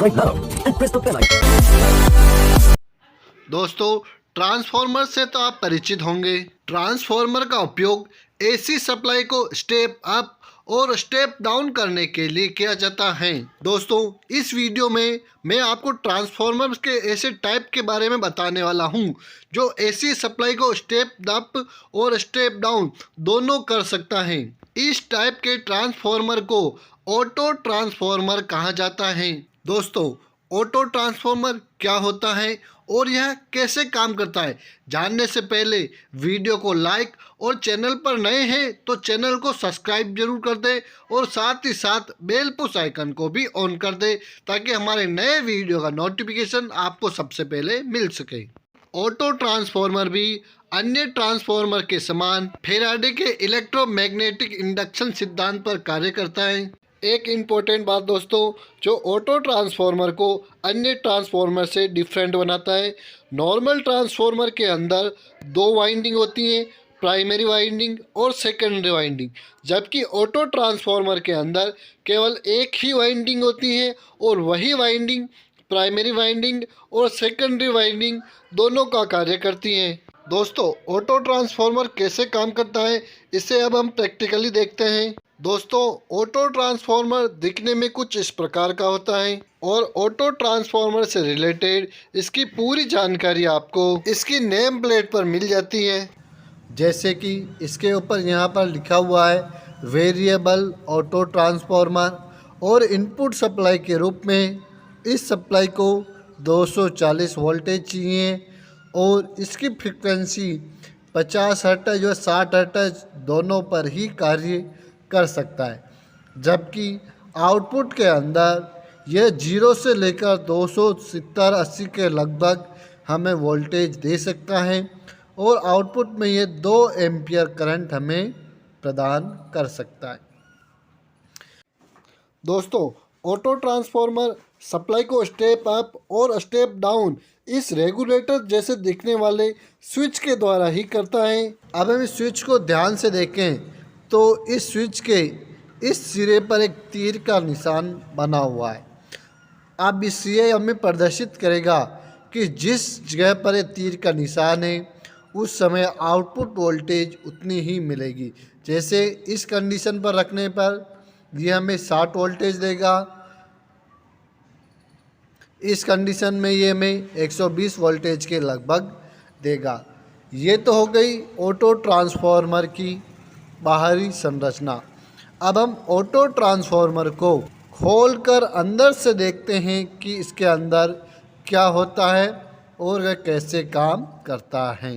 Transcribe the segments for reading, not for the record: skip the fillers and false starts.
subscribe now and press the bell icon. दोस्तों, transformer से तो आप परिचित होंगे। ट्रांसफार्मर का उपयोग एसी सप्लाई को स्टेप अप और स्टेप डाउन करने के लिए किया जाता है। दोस्तों, इस वीडियो में मैं आपको ट्रांसफार्मर के ऐसे टाइप के बारे में बताने वाला हूं जो एसी सप्लाई को स्टेप अप और स्टेप डाउन दोनों कर सकता है। इस टाइप के ट्रांसफार्मर को ऑटो ट्रांसफार्मर कहा जाता है। दोस्तों, ऑटो ट्रांसफार्मर क्या होता है और यह कैसे काम करता है, जानने से पहले वीडियो को लाइक और चैनल पर नए हैं तो चैनल को सब्सक्राइब जरूर कर दें और साथ ही साथ बेल पुश आइकन को भी ऑन कर दें ताकि हमारे नए वीडियो का नोटिफिकेशन आपको सबसे पहले मिल सके। ऑटो ट्रांसफार्मर भी अन्य ट्रांसफार्मर के समान फैराडे के इलेक्ट्रोमैग्नेटिक इंडक्शन सिद्धांत पर कार्य करता है। एक इम्पोर्टेंट बात दोस्तों, जो ऑटो ट्रांसफार्मर को अन्य ट्रांसफार्मर से डिफरेंट बनाता है, नॉर्मल ट्रांसफार्मर के अंदर दो वाइंडिंग होती हैं, प्राइमरी वाइंडिंग और सेकेंडरी वाइंडिंग, जबकि ऑटो ट्रांसफार्मर के अंदर केवल एक ही वाइंडिंग होती है और वही वाइंडिंग प्राइमरी वाइंडिंग और सेकेंडरी वाइंडिंग दोनों का कार्य करती हैं। दोस्तों, ऑटो ट्रांसफार्मर कैसे काम करता है इसे अब हम प्रैक्टिकली देखते हैं। दोस्तों, ऑटो ट्रांसफार्मर दिखने में कुछ इस प्रकार का होता है और ऑटो ट्रांसफार्मर से रिलेटेड इसकी पूरी जानकारी आपको इसकी नेम प्लेट पर मिल जाती है। जैसे कि इसके ऊपर यहाँ पर लिखा हुआ है वेरिएबल ऑटो ट्रांसफार्मर और इनपुट सप्लाई के रूप में इस सप्लाई को 240 वोल्टेज चाहिए और इसकी फ्रीक्वेंसी 50 हर्ट्ज और 60 हर्ट्ज दोनों पर ही कार्य कर सकता है, जबकि आउटपुट के अंदर यह 0 से लेकर 270-80 के लगभग हमें वोल्टेज दे सकता है और आउटपुट में यह 2 एम्पियर करंट हमें प्रदान कर सकता है। दोस्तों, ऑटो ट्रांसफार्मर सप्लाई को स्टेप अप और स्टेप डाउन इस रेगुलेटर जैसे दिखने वाले स्विच के द्वारा ही करता है। अब हम इस स्विच को ध्यान से देखें तो इस स्विच के इस सिरे पर एक तीर का निशान बना हुआ है। अब इस ये हमें प्रदर्शित करेगा कि जिस जगह पर ये तीर का निशान है उस समय आउटपुट वोल्टेज उतनी ही मिलेगी। जैसे इस कंडीशन पर रखने पर ये हमें 60 वोल्टेज देगा, इस कंडीशन में ये हमें 120 वोल्टेज के लगभग देगा। ये तो हो गई ऑटो ट्रांसफार्मर की बाहरी संरचना। अब हम ऑटो ट्रांसफार्मर को खोलकर अंदर से देखते हैं कि इसके अंदर क्या होता है और वह कैसे काम करता है।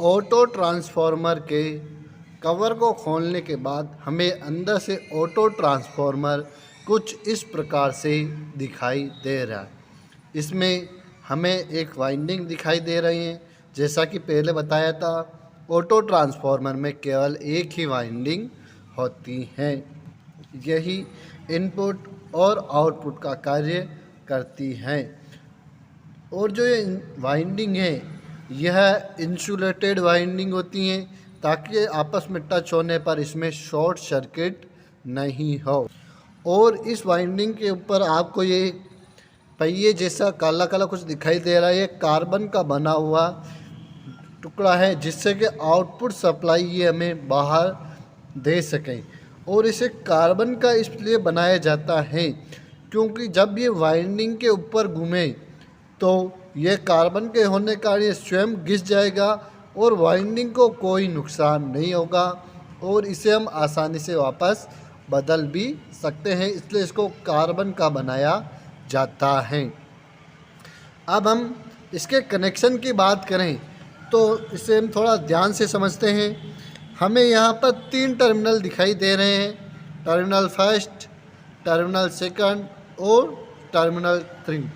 ऑटो ट्रांसफार्मर के कवर को खोलने के बाद हमें अंदर से ऑटो ट्रांसफार्मर कुछ इस प्रकार से दिखाई दे रहा है। इसमें हमें एक वाइंडिंग दिखाई दे रही है। जैसा कि पहले बताया था, ऑटो ट्रांसफार्मर में केवल एक ही वाइंडिंग होती है, यही इनपुट और आउटपुट का कार्य करती है। और जो ये वाइंडिंग है यह इंसुलेटेड वाइंडिंग होती हैं ताकि आपस में टच होने पर इसमें शॉर्ट सर्किट नहीं हो। और इस वाइंडिंग के ऊपर आपको ये पहिए जैसा काला काला कुछ दिखाई दे रहा है, ये कार्बन का बना हुआ टुकड़ा है जिससे कि आउटपुट सप्लाई ये हमें बाहर दे सकें। और इसे कार्बन का इसलिए बनाया जाता है क्योंकि जब ये वाइंडिंग के ऊपर घूमे तो ये कार्बन के होने का ये स्वयं घिस जाएगा और वाइंडिंग को कोई नुकसान नहीं होगा और इसे हम आसानी से वापस बदल भी सकते हैं, इसलिए इसको कार्बन का बनाया जाता है। अब हम इसके कनेक्शन की बात करें तो इसे हम थोड़ा ध्यान से समझते हैं। हमें यहाँ पर 3 टर्मिनल दिखाई दे रहे हैं, टर्मिनल फर्स्ट, टर्मिनल सेकंड और टर्मिनल 3।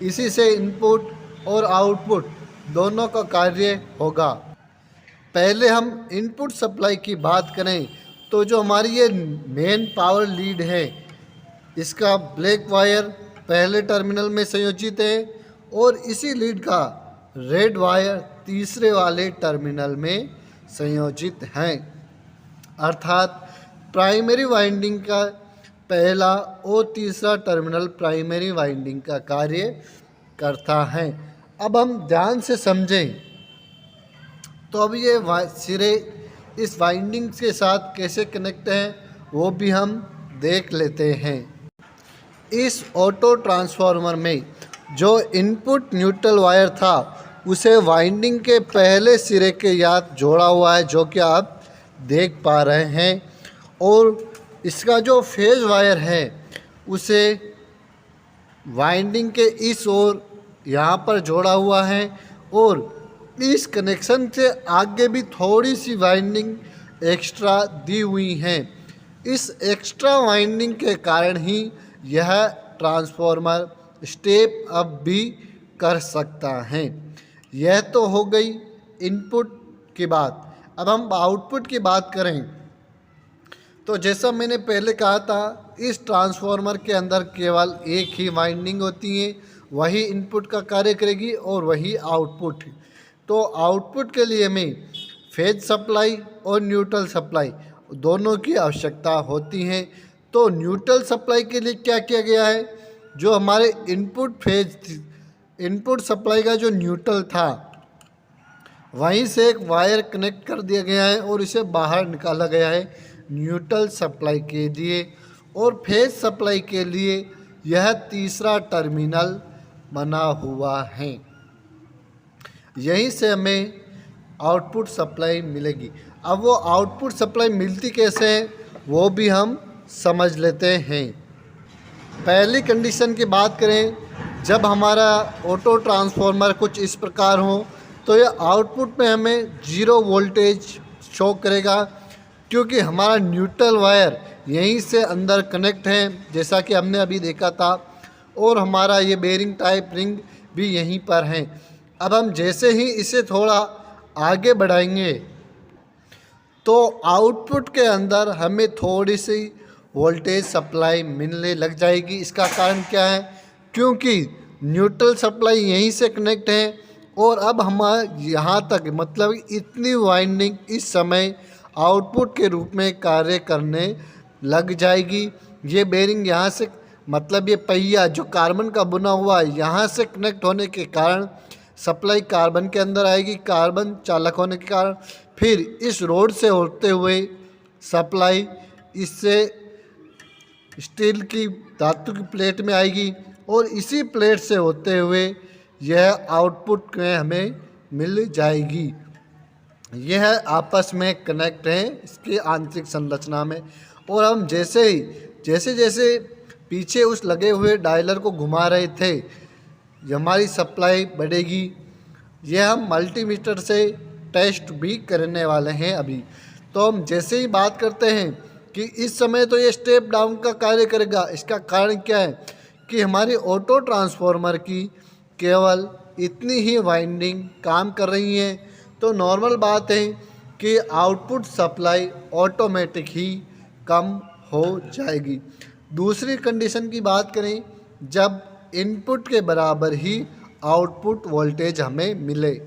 इसी से इनपुट और आउटपुट दोनों का कार्य होगा। पहले हम इनपुट सप्लाई की बात करें तो जो हमारी ये मेन पावर लीड है इसका ब्लैक वायर पहले टर्मिनल में संयोजित है और इसी लीड का रेड वायर तीसरे वाले टर्मिनल में संयोजित है। अर्थात प्राइमरी वाइंडिंग का पहला और तीसरा टर्मिनल प्राइमरी वाइंडिंग का कार्य करता है। अब हम ध्यान से समझें तो अब ये सिरे इस वाइंडिंग के साथ कैसे कनेक्ट हैं वो भी हम देख लेते हैं। इस ऑटो ट्रांसफार्मर में जो इनपुट न्यूट्रल वायर था उसे वाइंडिंग के पहले सिरे के साथ जोड़ा हुआ है, जो कि आप देख पा रहे हैं, और इसका जो फेज वायर है उसे वाइंडिंग के इस ओर यहाँ पर जोड़ा हुआ है, और इस कनेक्शन से आगे भी थोड़ी सी वाइंडिंग एक्स्ट्रा दी हुई है। इस एक्स्ट्रा वाइंडिंग के कारण ही यह ट्रांसफार्मर स्टेप अप भी कर सकता है। यह तो हो गई इनपुट की बात। अब हम आउटपुट की बात करें तो जैसा मैंने पहले कहा था, इस ट्रांसफार्मर के अंदर केवल एक ही वाइंडिंग होती है, वही इनपुट का कार्य करेगी और वही आउटपुट। तो आउटपुट के लिए हमें फेज सप्लाई और न्यूट्रल सप्लाई दोनों की आवश्यकता होती है। तो न्यूट्रल सप्लाई के लिए क्या किया गया है, जो हमारे इनपुट सप्लाई का जो न्यूट्रल था वहीं से एक वायर कनेक्ट कर दिया गया है और इसे बाहर निकाला गया है न्यूट्रल सप्लाई के लिए, और फेज सप्लाई के लिए यह तीसरा टर्मिनल बना हुआ है। यहीं से हमें आउटपुट सप्लाई मिलेगी। अब वो आउटपुट सप्लाई मिलती कैसे है वो भी हम समझ लेते हैं। पहली कंडीशन की बात करें, जब हमारा ऑटो ट्रांसफार्मर कुछ इस प्रकार हो तो यह आउटपुट में हमें 0 वोल्टेज शो करेगा, क्योंकि हमारा न्यूट्रल वायर यहीं से अंदर कनेक्ट है, जैसा कि हमने अभी देखा था, और हमारा ये बेरिंग टाइप रिंग भी यहीं पर है। अब हम जैसे ही इसे थोड़ा आगे बढ़ाएंगे तो आउटपुट के अंदर हमें थोड़ी सी वोल्टेज सप्लाई मिलने लग जाएगी। इसका कारण क्या है, क्योंकि न्यूट्रल सप्लाई यहीं से कनेक्ट है, और अब हम यहाँ तक मतलब इतनी वाइंडिंग इस समय आउटपुट के रूप में कार्य करने लग जाएगी। ये बेरिंग यहाँ से मतलब ये पहिया जो कार्बन का बुना हुआ है यहाँ से कनेक्ट होने के कारण सप्लाई कार्बन के अंदर आएगी, कार्बन चालक होने के कारण फिर इस रोड से होते हुए सप्लाई इससे स्टील की धातु की प्लेट में आएगी, और इसी प्लेट से होते हुए यह आउटपुट में हमें मिल जाएगी। यह आपस में कनेक्ट हैं इसकी आंतरिक संरचना में, और हम जैसे जैसे पीछे उस लगे हुए डायलर को घुमा रहे थे हमारी सप्लाई बढ़ेगी। यह हम मल्टीमीटर से टेस्ट भी करने वाले हैं अभी। तो हम जैसे ही बात करते हैं कि इस समय तो ये स्टेप डाउन का कार्य करेगा, इसका कारण क्या है कि हमारी ऑटो ट्रांसफार्मर की केवल इतनी ही वाइंडिंग काम कर रही है, तो नॉर्मल बात है कि आउटपुट सप्लाई ऑटोमेटिक ही कम हो जाएगी। दूसरी कंडीशन की बात करें, जब इनपुट के बराबर ही आउटपुट वोल्टेज हमें मिले,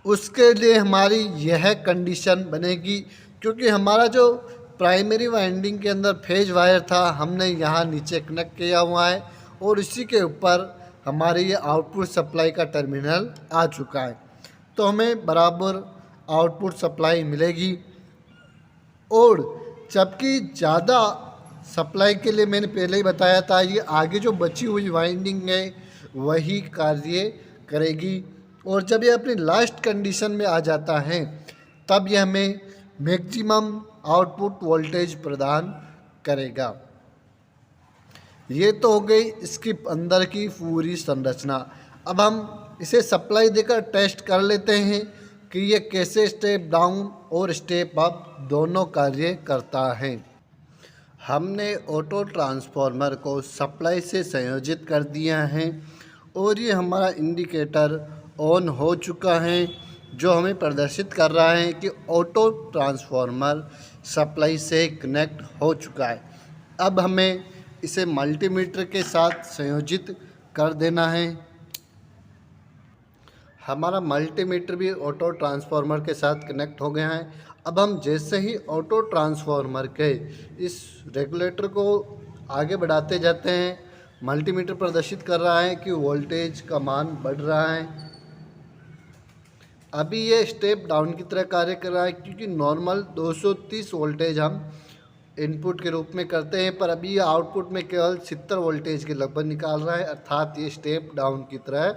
उसके लिए हमारी यह कंडीशन बनेगी, क्योंकि हमारा जो प्राइमरी वाइंडिंग के अंदर फेज वायर था हमने यहाँ नीचे कनेक्ट किया हुआ है, और इसी के ऊपर हमारी ये आउटपुट सप्लाई का टर्मिनल आ चुका है, तो हमें बराबर आउटपुट सप्लाई मिलेगी। और जबकि ज़्यादा सप्लाई के लिए मैंने पहले ही बताया था, ये आगे जो बची हुई वाइंडिंग है वही कार्य करेगी, और जब ये अपनी लास्ट कंडीशन में आ जाता है तब यह हमें मैक्सिमम आउटपुट वोल्टेज प्रदान करेगा। ये तो हो गई इसकी अंदर की पूरी संरचना। अब हम इसे सप्लाई देकर टेस्ट कर लेते हैं कि ये कैसे स्टेप डाउन और स्टेप अप दोनों कार्य करता है। हमने ऑटो ट्रांसफार्मर को सप्लाई से संयोजित कर दिया है, और ये हमारा इंडिकेटर ऑन हो चुका है, जो हमें प्रदर्शित कर रहा है कि ऑटो ट्रांसफार्मर सप्लाई से कनेक्ट हो चुका है। अब हमें इसे मल्टीमीटर के साथ संयोजित कर देना है। हमारा मल्टीमीटर भी ऑटो ट्रांसफार्मर के साथ कनेक्ट हो गया है। अब हम जैसे ही ऑटो ट्रांसफार्मर के इस रेगुलेटर को आगे बढ़ाते जाते हैं, मल्टीमीटर प्रदर्शित कर रहा है कि वोल्टेज का मान बढ़ रहा है। अभी ये स्टेप डाउन की तरह कार्य कर रहा है, क्योंकि नॉर्मल 230 वोल्टेज हम इनपुट के रूप में करते हैं, पर अभी ये आउटपुट में केवल 70 वोल्टेज के लगभग निकाल रहा है, अर्थात ये स्टेप डाउन की तरह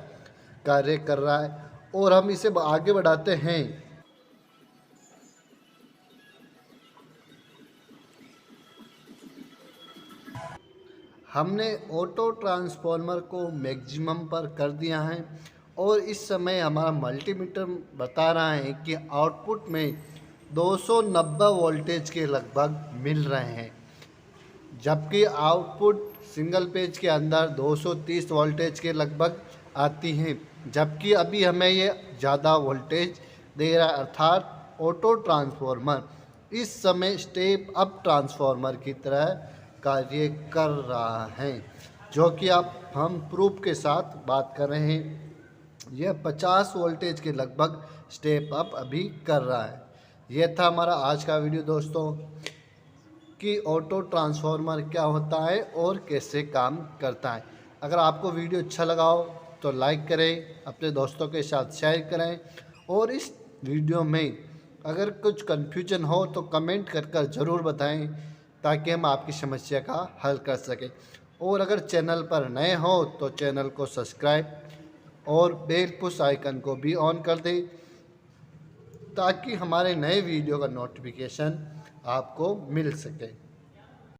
कार्य कर रहा है। और हम इसे आगे बढ़ाते हैं। हमने ऑटो ट्रांसफार्मर को मैक्सिमम पर कर दिया है और इस समय हमारा मल्टीमीटर बता रहा है कि आउटपुट में 290 वोल्टेज के लगभग मिल रहे हैं, जबकि आउटपुट सिंगल पेज के अंदर 230 वोल्टेज के लगभग आती हैं, जबकि अभी हमें ये ज़्यादा वोल्टेज दे रहा है, अर्थात ऑटो ट्रांसफार्मर इस समय स्टेप अप ट्रांसफार्मर की तरह कार्य कर रहा है, जो कि आप हम प्रूफ के साथ बात कर रहे हैं। यह 50 वोल्टेज के लगभग स्टेप अप अभी कर रहा है। यह था हमारा आज का वीडियो दोस्तों, कि ऑटो ट्रांसफार्मर क्या होता है और कैसे काम करता है। अगर आपको वीडियो अच्छा लगा हो तो लाइक करें, अपने दोस्तों के साथ शेयर करें, और इस वीडियो में अगर कुछ कन्फ्यूजन हो तो कमेंट कर ज़रूर बताएं, ताकि हम आपकी समस्या का हल कर सकें। और अगर चैनल पर नए हो तो चैनल को सब्सक्राइब और बेल पुश आइकन को भी ऑन कर दें, ताकि हमारे नए वीडियो का नोटिफिकेशन आपको मिल सके।